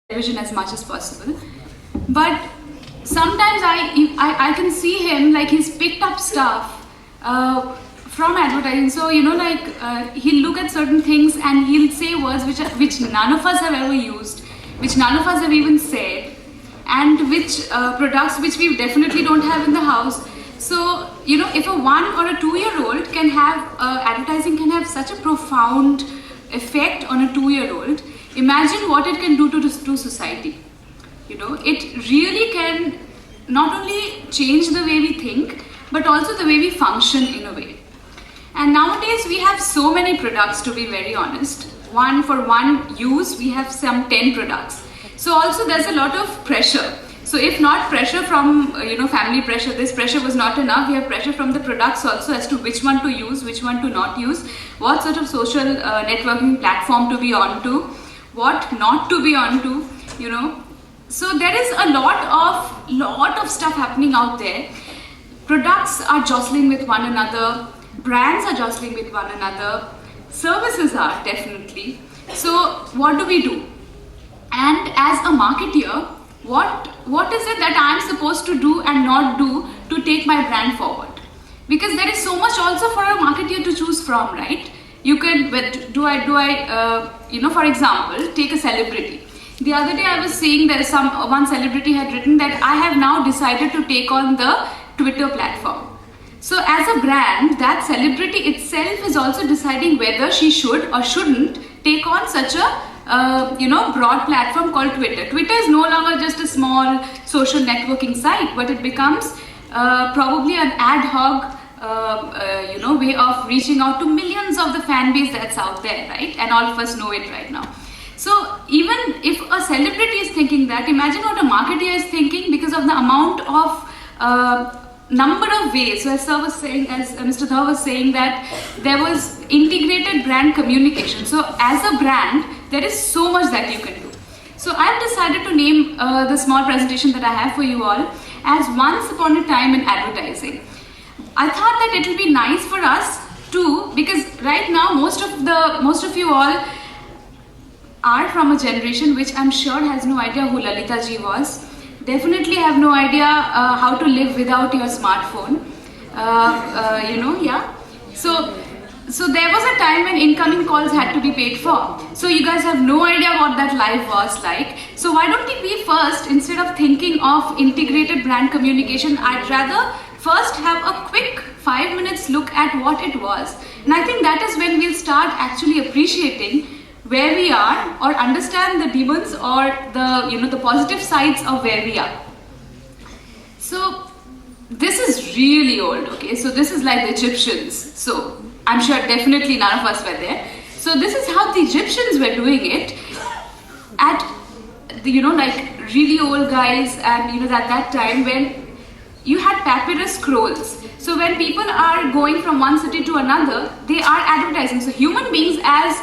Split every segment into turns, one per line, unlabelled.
television as much as possible. But sometimes I can see him, like he's picked up stuff from advertising. So he'll look at certain things and he'll say words which none of us have ever used, which none of us have even said, and which products which we definitely don't have in the house. So if a 1 or a 2-year-old can have advertising can have such a profound effect on a 2-year-old, imagine what it can do to society. It really can not only change the way we think, but also the way we function in a way. And nowadays we have so many products, to be very honest. For one use, we have some 10 products. So also there's a lot of pressure. So if not pressure from family pressure, this pressure was not enough, we have pressure from the products also as to which one to use, which one to not use, what sort of social networking platform to be onto, what not to be onto, So there is a lot of stuff happening out there. Products are jostling with one another, brands are jostling with one another, services are definitely. So what do we do? And as a marketeer, what is it that I'm supposed to do and not do to take my brand forward? Because there is so much also for a marketeer to choose from, right? You can, for example, take a celebrity. The other day I was seeing that one celebrity had written that I have now decided to take on the Twitter platform. So as a brand, that celebrity itself is also deciding whether she should or shouldn't take on such a broad platform called Twitter. Twitter is no longer just a small social networking site, but it becomes probably an ad hoc way of reaching out to millions of the fan base that's out there, right? And all of us know it right now. So even if a celebrity is thinking that, imagine what a marketer is thinking because of the amount of number of ways. So as Mr. Dhar was saying that there was integrated brand communication. So as a brand, there is so much that you can do. So I've decided to name the small presentation that I have for you all as Once Upon a Time in Advertising. I thought that it will be nice for us too, because right now most of you all are from a generation which I'm sure has no idea who Lalita ji was. Definitely have no idea how to live without your smartphone. So there was a time when incoming calls had to be paid for. So you guys have no idea what that life was like. So why don't we first, instead of thinking of integrated brand communication, I'd rather first have a quick 5 minutes look at what it was. And I think that is when we'll start actually appreciating where we are, or understand the demons or the positive sides of where we are. So this is really old, okay? So this is like the Egyptians. So I'm sure definitely none of us were there. So this is how the Egyptians were doing it at like really old guys, and at that time when you had papyrus scrolls. So when people are going from one city to another, they are advertising. So human beings as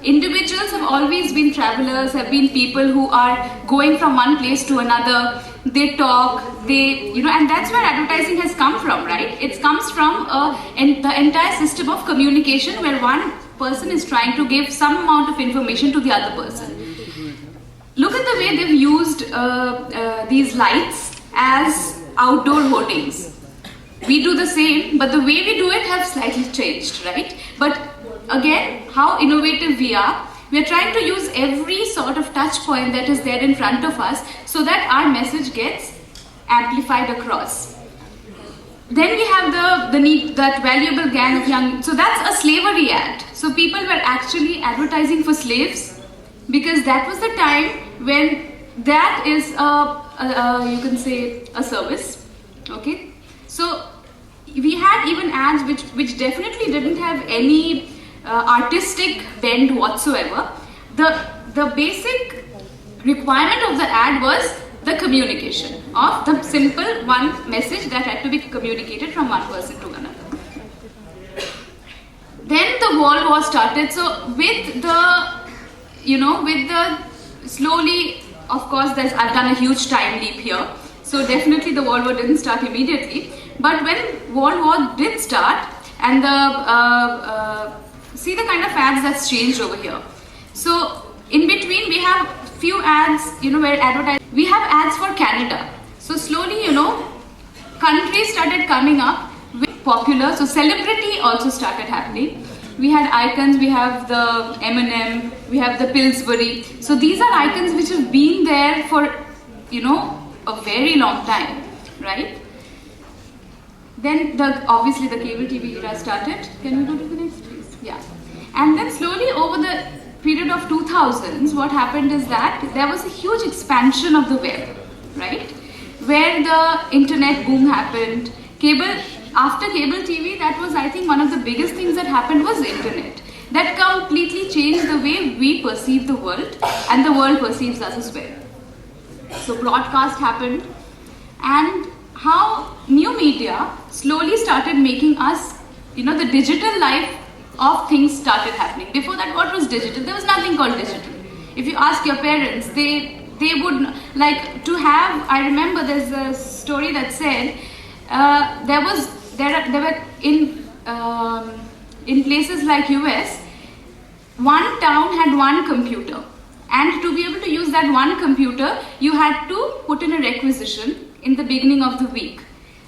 individuals have always been travelers, have been people who are going from one place to another. They talk, and that's where advertising has come from, right? It comes from the entire system of communication where one person is trying to give some amount of information to the other person. Look at the way they've used these lights as outdoor hoardings. We do the same, but the way we do it has slightly changed, right? But again, how innovative we are. We are trying to use every sort of touch point that is there in front of us so that our message gets amplified across. Then we have that valuable gang of young. So that's a slavery ad. So people were actually advertising for slaves because that was the time when that is you can say a service. Okay. So we had even ads which definitely didn't have any artistic bend whatsoever. The basic requirement of the ad was the communication of the simple one message that had to be communicated from one person to another. Then the World War started. So with the slowly, of course, I've done a huge time leap here. So definitely the World War didn't start immediately. But when World War did start, and see the kind of ads that's changed over here. So in between we have few ads, where advertise. We have ads for Canada. So slowly, countries started coming up with popular. So celebrity also started happening. We had icons. We have the M&M. We have the Pillsbury. So these are icons which have been there for, a very long time, right? Then obviously the cable TV era started. Can we go to the next, please? Yeah. And then slowly over the period of 2000s, what happened is that there was a huge expansion of the web, right? Where the internet boom happened. After cable TV, that was, I think, one of the biggest things that happened was the internet. That completely changed the way we perceive the world and the world perceives us as well. So broadcast happened, and how new media slowly started making us, the digital life of things started happening. Before that, what was digital? There was nothing called digital. If you ask your parents, they would like to have. I remember there's a story that said there were in places like US, one town had one computer, and to be able to use that one computer, you had to put in a requisition in the beginning of the week.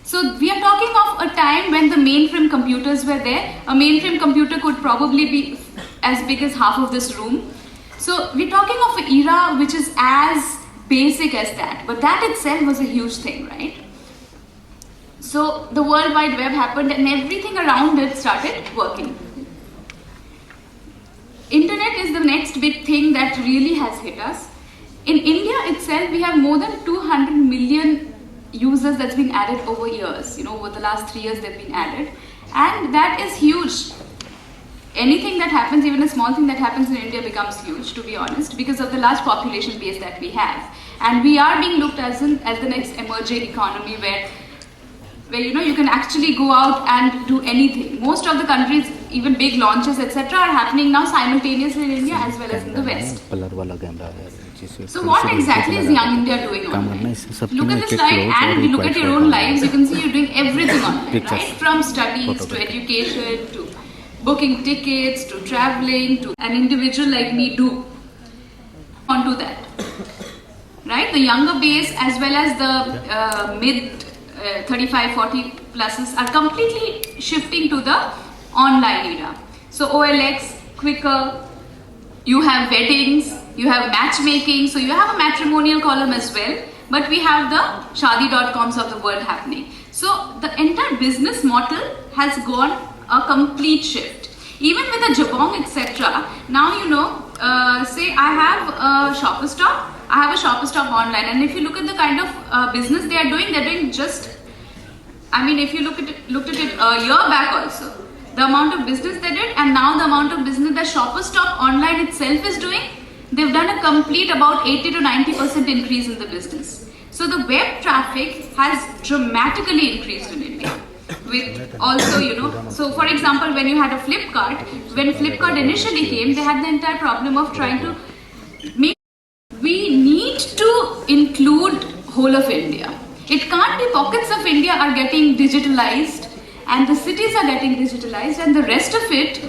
So we are talking of a time when the mainframe computers were there. A mainframe computer could probably be as big as half of this room. So we're talking of an era which is as basic as that, but that itself was a huge thing, right? So the World Wide Web happened and everything around it started working. Internet is the next big thing that really has hit us. In India itself, we have more than 200 million users that's been added over years. Over the last 3 years they've been added. And that is huge. Anything that happens, even a small thing that happens in India becomes huge, to be honest, because of the large population base that we have. And we are being looked as the next emerging economy where you can actually go out and do anything. Most of the countries, even big launches, etc., are happening now simultaneously in India as well as in the West. So what exactly is Young India doing online? Look at the slide and look at your own lives. You can see you're doing everything online, right? From studies to education to booking tickets to traveling to an individual like me do onto that, right? The younger base as well as the mid 35-40 pluses are completely shifting to the online era. So OLX, Quicker, you have weddings, you have matchmaking, so you have a matrimonial column as well, but we have the Shadi.coms of the world happening. So the entire business model has gone a complete shift. Even with the Jabong, etc. Now say I have a Shopper Stop, I have a Shopper Stop online, and if you look at the kind of business they're doing just, if you looked at it a year back also, the amount of business they did and now the amount of business that Shopper Stop online itself is doing, they've done a complete about 80 to 90% increase in the business. So the web traffic has dramatically increased in India. With also, so for example, when you had a Flipkart, when Flipkart initially came, they had the entire problem of trying to make. We need to include whole of India. It can't be pockets of India are getting digitalized and the cities are getting digitalized and the rest of it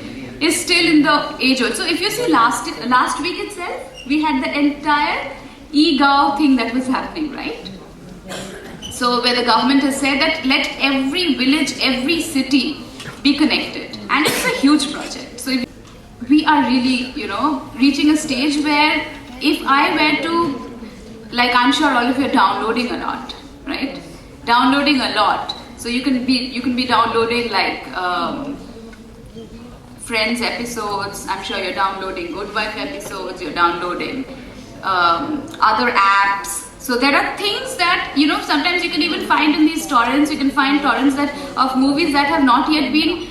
is still in the age old. So if you see last week itself, we had the entire e-Gov thing that was happening, right? So where the government has said that let every village, every city be connected, and it's a huge project. So we are really, reaching a stage where if I were to, like I'm sure all of you are downloading a lot, right? Downloading a lot. So you can be downloading like Friends episodes. I'm sure you're downloading Good Wife episodes. You're downloading other apps. So there are things that, sometimes you can even find in these torrents. You can find torrents of movies that have not yet been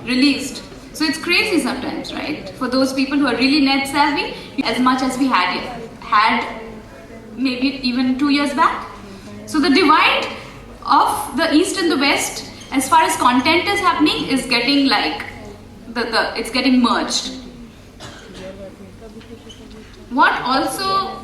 released. So it's crazy sometimes, right? For those people who are really net savvy, as much as we had maybe even 2 years back. So the divide of the East and the West, as far as content is happening, is getting like, it's getting merged. What also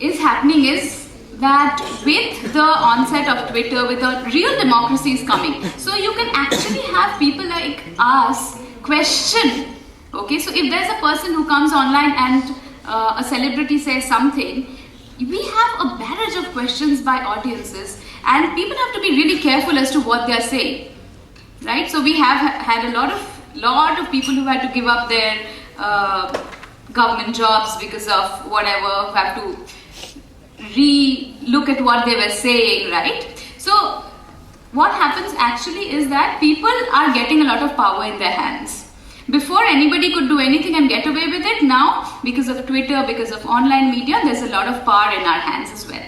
is happening is that with the onset of Twitter, with the real democracy is coming. So you can actually have people like us question, okay, so if there's a person who comes online and a celebrity says something, we have a barrage of questions by audiences, and people have to be really careful as to what they are saying, right? So we have had a lot of people who had to give up their government jobs because of whatever, who have to re-look at what they were saying, right? So what happens actually is that people are getting a lot of power in their hands. Before, anybody could do anything and get away with it. Now, because of Twitter, because of online media, there's a lot of power in our hands as well.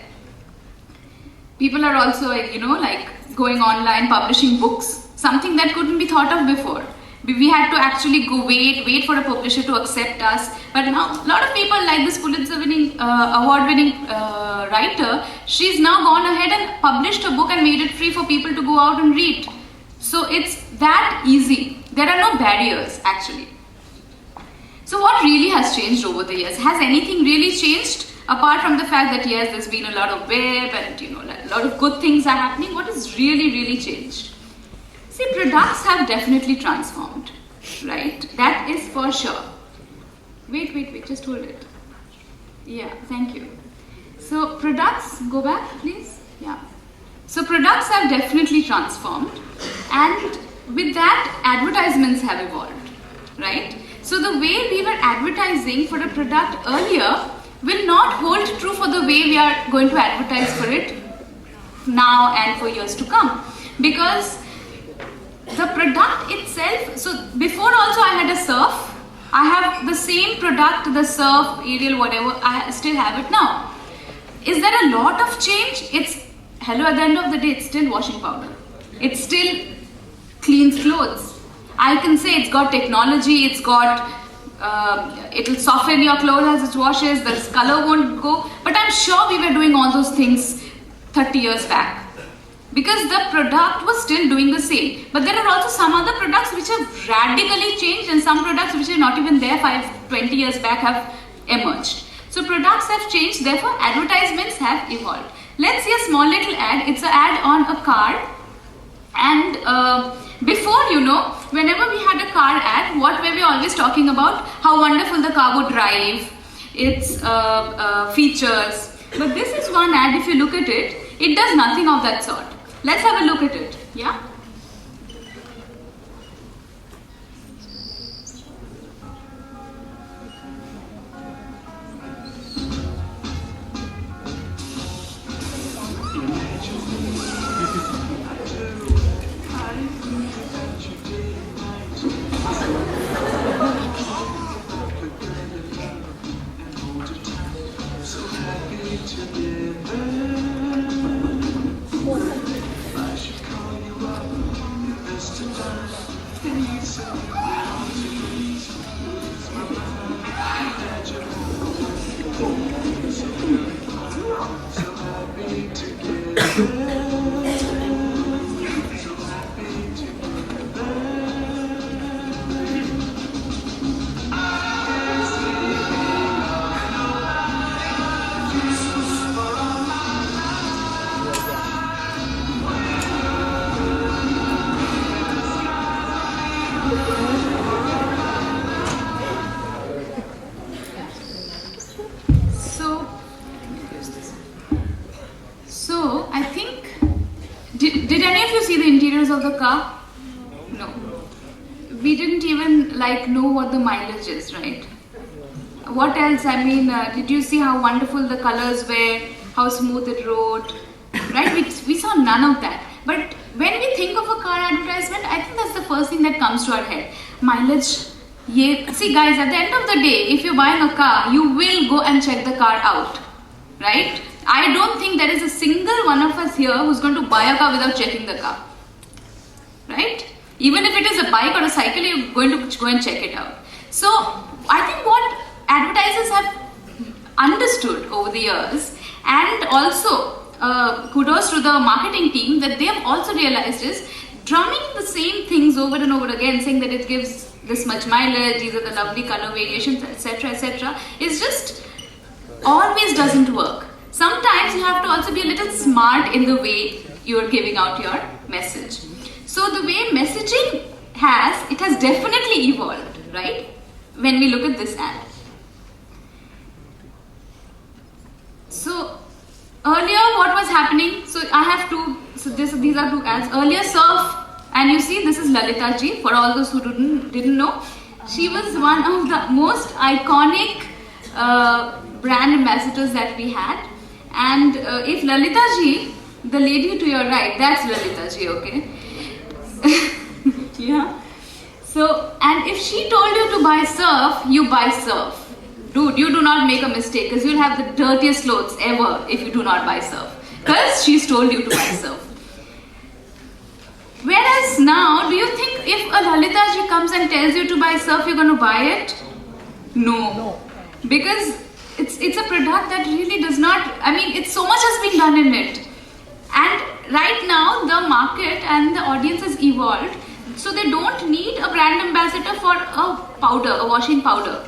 People are also, like going online, publishing books, something that couldn't be thought of before. We had to actually go wait for a publisher to accept us. But now, a lot of people, like this Pulitzer-winning, award-winning writer, she's now gone ahead and published a book and made it free for people to go out and read. So it's that easy. There are no barriers, actually. So what really has changed over the years? Has anything really changed? Apart from the fact that, yes, there's been a lot of web and, a lot of good things are happening, what has really changed? See, products have definitely transformed, right? That is for sure. Wait, just hold it. Yeah, thank you. So products, go back, please. Yeah. So products have definitely transformed, and with that, advertisements have evolved, right? So the way we were advertising for a product earlier will not hold true for the way we are going to advertise for it now and for years to come. Because the product itself, so before also I had a surf, I have the same product, the surf, Ariel, whatever, I still have it now. Is there a lot of change? It's, hello, at the end of the day, it's still washing powder. It's still cleans clothes. I can say it's got technology, it's got, it'll soften your clothes as it washes, the color won't go, but I'm sure we were doing all those things 30 years back. Because the product was still doing the same. But there are also some other products which have radically changed, and some products which are not even there 20 years back have emerged. So products have changed, therefore advertisements have evolved. Let's see a small little ad. It's an ad on a car. And before, whenever we had a car ad, what were we always talking about? How wonderful the car would drive, its features. But this is one ad, if you look at it, it does nothing of that sort. Let's have a look at it. Yeah? So I think, did any of you see the interiors of the car? No. We didn't even know what the mileage is, right? What else? I mean, did you see how wonderful the colors were, how smooth it rode, right? We saw none of that. But when we think of a car advertisement, I think that's the first thing that comes to our head. Mileage. Yeah. See guys, at the end of the day, if you're buying a car, you will go and check the car out, right? I don't think there is a single one of us here who's going to buy a car without checking the car, right? Even if it is a bike or a cycle, you're going to go and check it out. So I think what advertisers have understood over the years, and also kudos to the marketing team, that they have also realized is drumming the same things over and over again, saying that it gives this much mileage, these are the lovely color variations, etc., is just always doesn't work. Sometimes you have to also be a little smart in the way you're giving out your message. So the way messaging has definitely evolved, right? When we look at this ad. So earlier what was happening, so I have two, so these are two ads. Earlier Surf, and you see this is Lalita ji, for all those who didn't know. She was one of the most iconic brand ambassadors that we had. And if Lalita ji, the lady to your right, that's Lalita ji, okay? Yeah. So, and if she told you to buy Surf, you buy Surf. Dude, you do not make a mistake, because you'll have the dirtiest clothes ever if you do not buy Surf. Because she's told you to buy Surf. Whereas now, do you think if a Lalita ji comes and tells you to buy Surf, you're going to buy it? No. Because it's a product that really does not, I mean, it's so much has been done in it. And right now, the market and the audience has evolved, so they don't need a brand ambassador for a powder, a washing powder.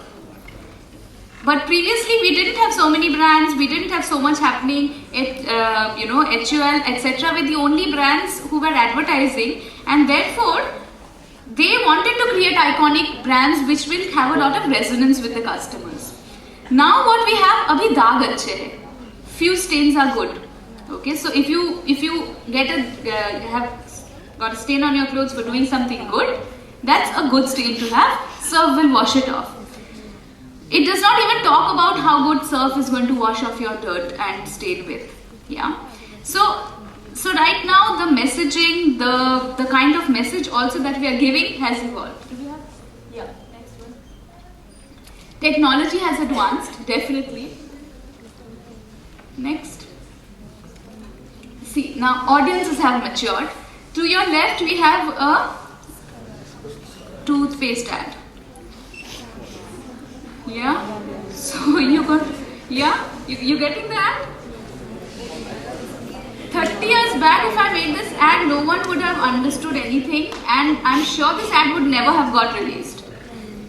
But previously, we didn't have so many brands, we didn't have so much happening, HUL, etc. were the only brands who were advertising, and therefore, they wanted to create iconic brands which will have a lot of resonance with the customers. Now what we have, abhi daag achhe hai. Few stains are good. Okay, so if you get have got a stain on your clothes for doing something good, that's a good stain to have. Surf will wash it off. It does not even talk about how good Surf is going to wash off your dirt and stain with. Yeah. So right now the messaging, the kind of message also that we are giving has evolved. Do we have? Yeah. Next one. Technology has advanced, definitely. Next. See, now audiences have matured. To your left, we have a toothpaste ad. Yeah. So you got, yeah, you getting the ad? 30 years back, if I made this ad, no one would have understood anything, and I'm sure this ad would never have got released.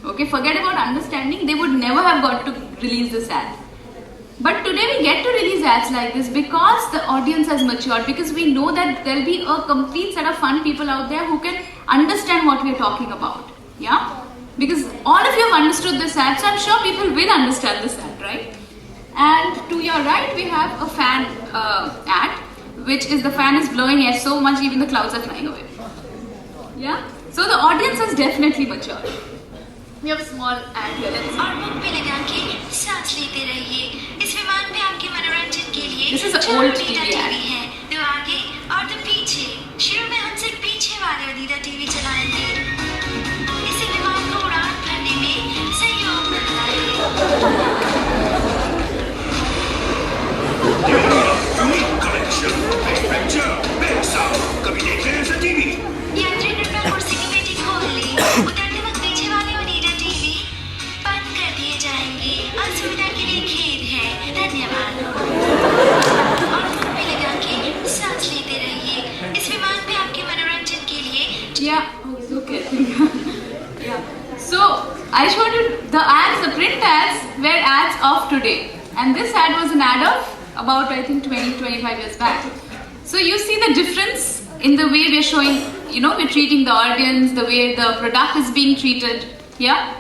Okay, forget about understanding, they would never have got to release this ad. But today we get to release ads like this because the audience has matured, because we know that there'll be a complete set of fun people out there who can understand what we're talking about. Yeah? Because all of you have understood this ad, so I'm sure people will understand this ad, right? And to your right, we have a fan ad, which is the fan is blowing air so much even the clouds are flying away. Yeah? So the audience has definitely matured. We have a small ad here.
और मुंह पे लगा के सांस लेते रहिए. इस विमान पे आपके मनोरंजन के लिए
This is an old TV ad.
है. तो आगे और तो पीछे. शुरू में हम सिर्फ पीछे वाले ओनिडा टीवी चलाएंगे. इसे विमान को उड़ान भरने में सहयोग मिलता है.
कभी देख रहे हैं ऐसा टीवी?
यात्री कृपया कुर्सी की पेटी खोल लें. उतरते वक्त पीछे वाले ओनिडा टीवी बंद कर दिए जाएंगे. असुविधा के लिए खेद है. धन्यवाद. और मुंह पे लगा के सांस लेते रहिए. इस विमान पे आपके मनोरंजन के लिए.
Yeah, okay. Yeah. So I showed you the ads, the print ads were ads of today, and this ad was an ad of about I think 20-25 years back. So you see the difference in the way we're showing, we're treating the audience, the way the product is being treated. Yeah.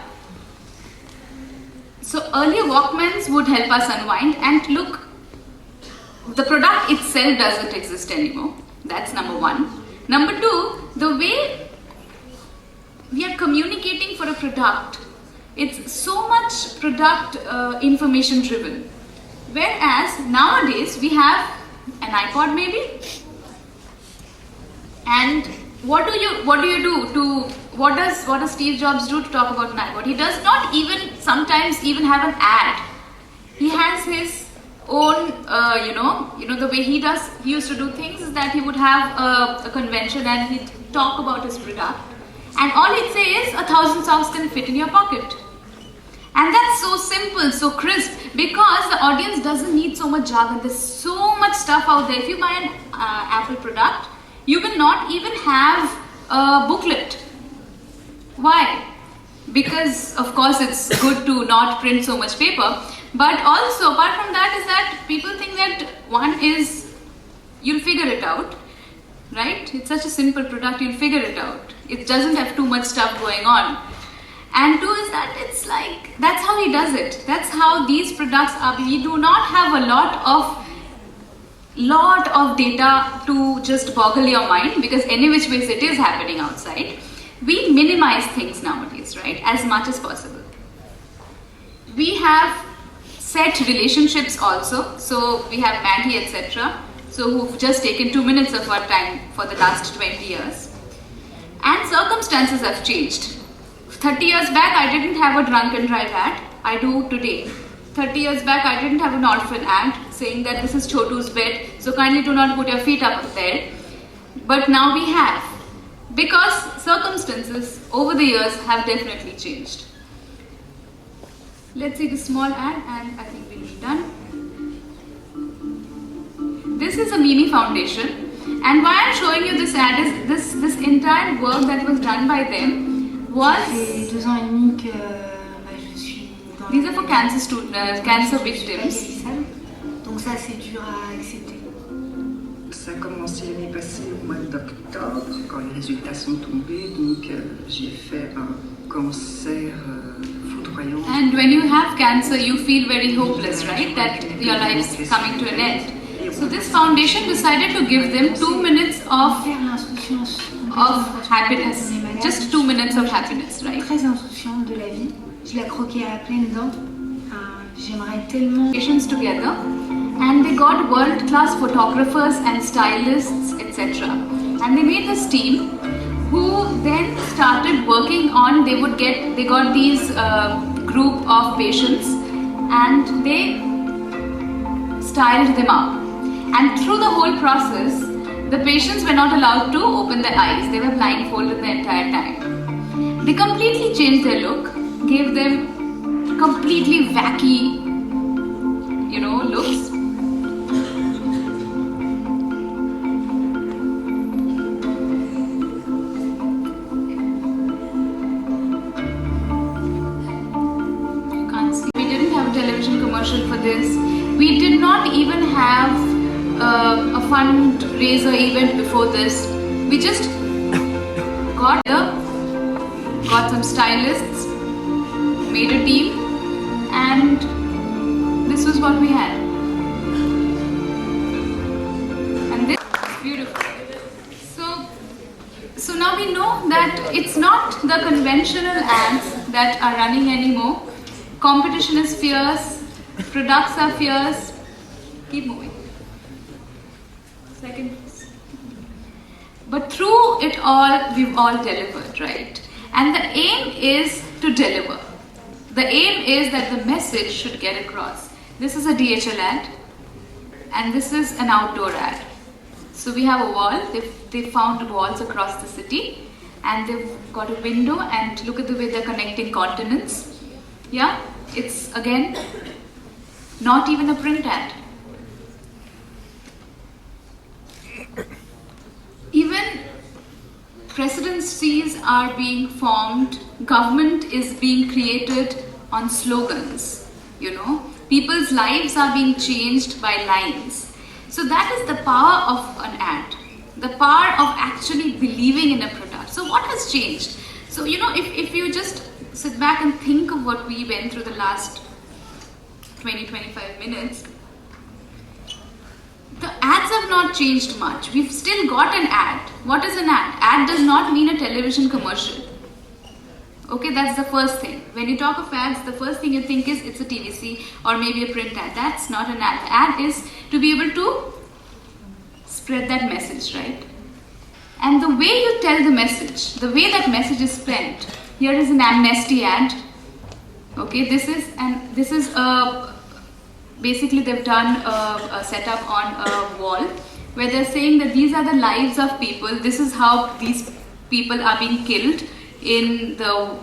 So earlier Walkmans would help us unwind, and look, the product itself doesn't exist anymore. That's number one. Number two, the way we are communicating for a product, it's so much product information driven. Whereas nowadays we have an iPod maybe, and what do you do to what does Steve Jobs do to talk about an iPod? He does not even sometimes even have an ad. He has his own the way he used to do things is that he would have a convention and he'd talk about his product, and all he'd say is 1,000 songs can fit in your pocket. And that's so simple, so crisp, because the audience doesn't need so much jargon. There's so much stuff out there. If you buy an Apple product, you will not even have a booklet. Why? Because of course it's good to not print so much paper, but also apart from that is that people think that one is, you'll figure it out, right? It's such a simple product, you'll figure it out. It doesn't have too much stuff going on. And two is that it's like, that's how he does it. That's how these products are. We do not have a lot of data to just boggle your mind, because any which ways it is happening outside. We minimize things nowadays, right, as much as possible. We have set relationships also. So we have Maggie, etc. So who've just taken 2 minutes of our time for the last 20 years. And circumstances have changed. 30 years back, I didn't have a drunk and drive ad. I do today. 30 years back, I didn't have an orphan ad saying that this is Chotu's bed, so kindly do not put your feet up there. But now we have. Because circumstances over the years have definitely changed. Let's see the small ad and I think we'll be done. This is a Mimi foundation. And why I'm showing you this ad is this entire work that was done by them was...
Ça fait 2 ans et demi que je suis dans
These are for cancer victims.
Donc ça c'est dur à accepter.
Ça a commencé l'année passée au mois d'octobre, quand les résultats sont tombés. Donc j'ai fait un cancer foudroyant.
And when you have cancer, you feel very hopeless, right? That your life's coming to an end. So this foundation decided to give them 2 minutes of happiness. Just 2 minutes of happiness, right?
Très insouciante de la vie. Je la croquais à pleines dents. J'aimerais tellement.
Patients together, and they got world-class photographers and stylists, etc. And they made this team, who then started working on. They got these group of patients, and they styled them up. And through the whole process, the patients were not allowed to open their eyes. They were blindfolded the entire time. They completely changed their look, gave them completely wacky, looks. You can't see. We didn't have a television commercial for this. We did not even have a fundraiser event before this. We just got some stylists, made a team, and this was what we had. And this is beautiful. So now we know that it's not the conventional ads that are running anymore. Competition is fierce, products are fierce. Keep moving. Second. But through it all, we've all delivered, right? And the aim is to deliver. The aim is that the message should get across. This is a DHL ad, and this is an outdoor ad. So we have a wall. They found walls across the city, and they've got a window, and look at the way they're connecting continents. Yeah, it's again not even a print ad. Even presidencies are being formed, government is being created on slogans, People's lives are being changed by lines. So that is the power of an ad, the power of actually believing in a product. So what has changed? So, if you just sit back and think of what we went through the last 20-25 minutes, the ads have not changed much. We've still got an ad. What is an ad? Ad does not mean a television commercial. Okay, that's the first thing. When you talk of ads, the first thing you think is it's a TVC or maybe a print ad. That's not an ad. The ad is to be able to spread that message, right? And the way you tell the message, the way that message is spent. Here is an amnesty ad. Okay, this is basically they've done a setup on a wall where they're saying that these are the lives of people. This is how these people are being killed in the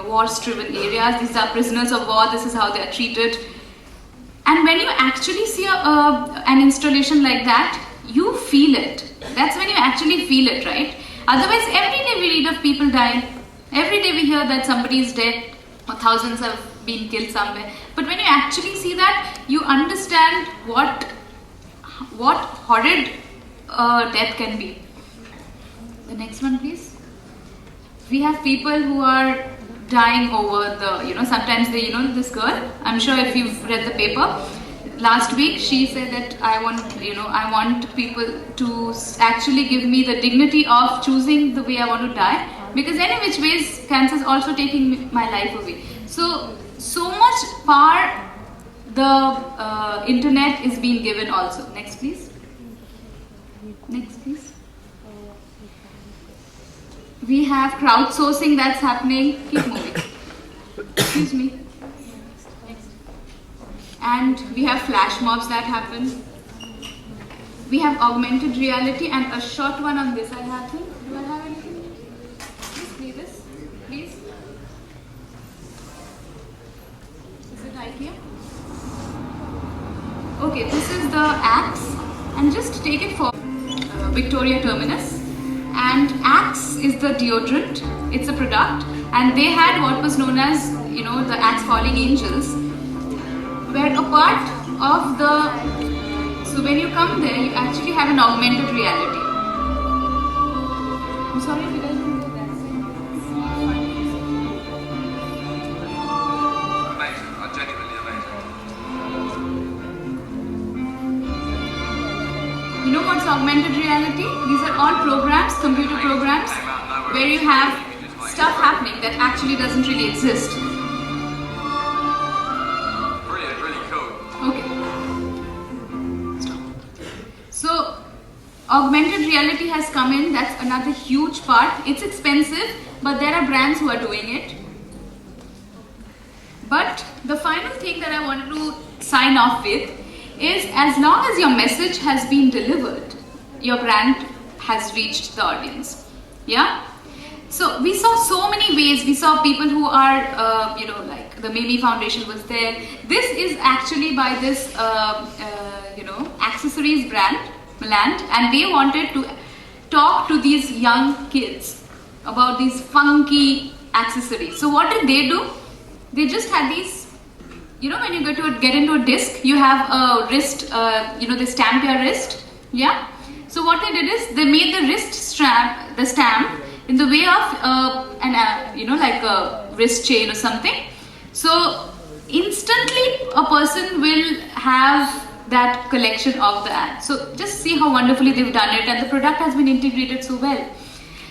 war-stricken areas. These are prisoners of war. This is how they are treated. And when you actually see an installation like that, you feel it. That's when you actually feel it, right? Otherwise, every day we read of people dying. Every day we hear that somebody is dead or thousands have been killed somewhere. But when you actually see that, you understand what horrid death can be. The next one, please. We have people who are dying over the, sometimes they, this girl, I'm sure if you've read the paper, last week she said that I want people to actually give me the dignity of choosing the way I want to die, because any which ways cancer is also taking my life away. So much power the internet is being given also. Next please. Next please. We have crowdsourcing that's happening. Keep moving. Excuse me. And we have flash mobs that happen. We have augmented reality, and a short one on this I have. Do I have anything? Please play this, please. Is it IKEA? Okay, this is the Axe, and just take it for Victoria Terminus. And Axe is the deodorant. It's a product, and they had what was known as, the Axe Falling Angels, where a part of the, so when you come there, you actually have an augmented reality. I'm sorry if you guys don't know that.
Amazing, genuinely amazing.
You know what's augmented reality? These are all programs, computer programs, where you have stuff happening that actually doesn't really exist.
Brilliant, really cool.
Okay. Stop. So, augmented reality has come in. That's another huge part. It's expensive, but there are brands who are doing it. But the final thing that I wanted to sign off with is, as long as your message has been delivered, your brand has reached the audience. Yeah? So we saw so many ways. We saw people who are, like the Mimi Foundation was there. This is actually by this, accessories brand, Meland, and they wanted to talk to these young kids about these funky accessories. So what did they do? They just had these, when you get into a disc, you have a wrist, they stamp your wrist. Yeah? So what they did is, they made the wrist stamp in the way of like a wrist chain or something. So instantly a person will have that collection of the ad. So just see how wonderfully they've done it, and the product has been integrated so well.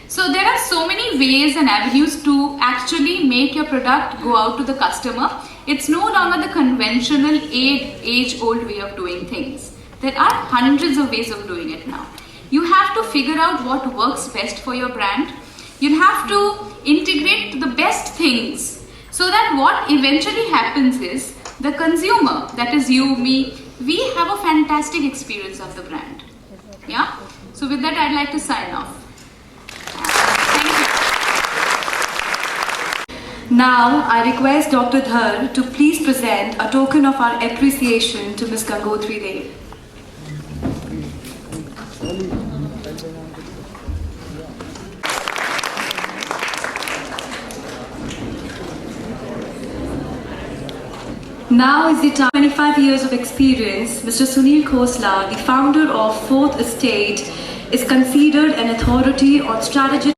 So there are so many ways and avenues to actually make your product go out to the customer. It's no longer the conventional age-old way of doing things. There are hundreds of ways of doing it now. You have to figure out what works best for your brand. You have to integrate the best things, so that what eventually happens is, the consumer, that is you, me, we have a fantastic experience of the brand. Yeah? So with that, I'd like to sign off. Thank you.
Now, I request Dr. Dhar to please present a token of our appreciation to Ms. Gangotri Dey. Now is the time. 25 years of experience, Mr. Sunil Khosla, the founder of Fourth Estate, is considered an authority on strategic